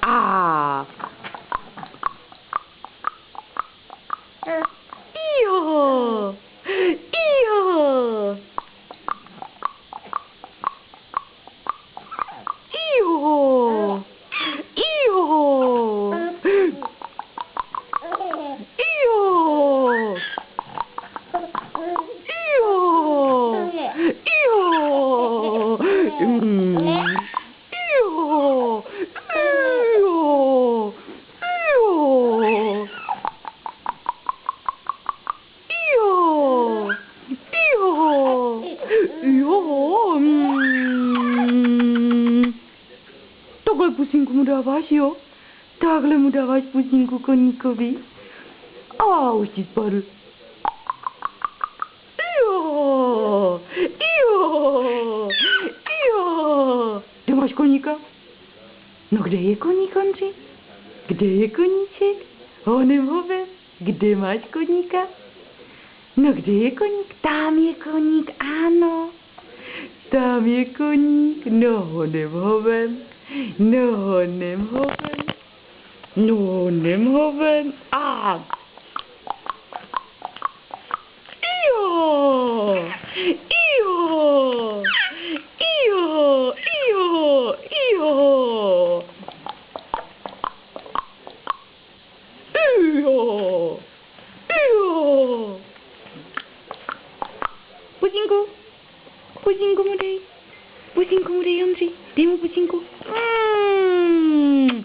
A. Iho. Iho. Iho. Iho. Iho. Takhle pusinku mu dáváš, jo? Takhle mu dáváš pusinku koníkovi. A už ti spadl. Jo, jo, jo. Ty máš koníka? No kde je koník, Ondři? Kde je koníček? Honem hovem. Kde máš koníka? No kde je koník? Tam je koník, ano. Tam je koník, no honem hovem. No honem hovem. No honem hovem. A. Iho. Iho. Iho. Iho. Iho. Iho. Iho. Pusinku. Pusinku mu dej. Pusinku mu dej, Ondři. Dej mu pusinku. Mm.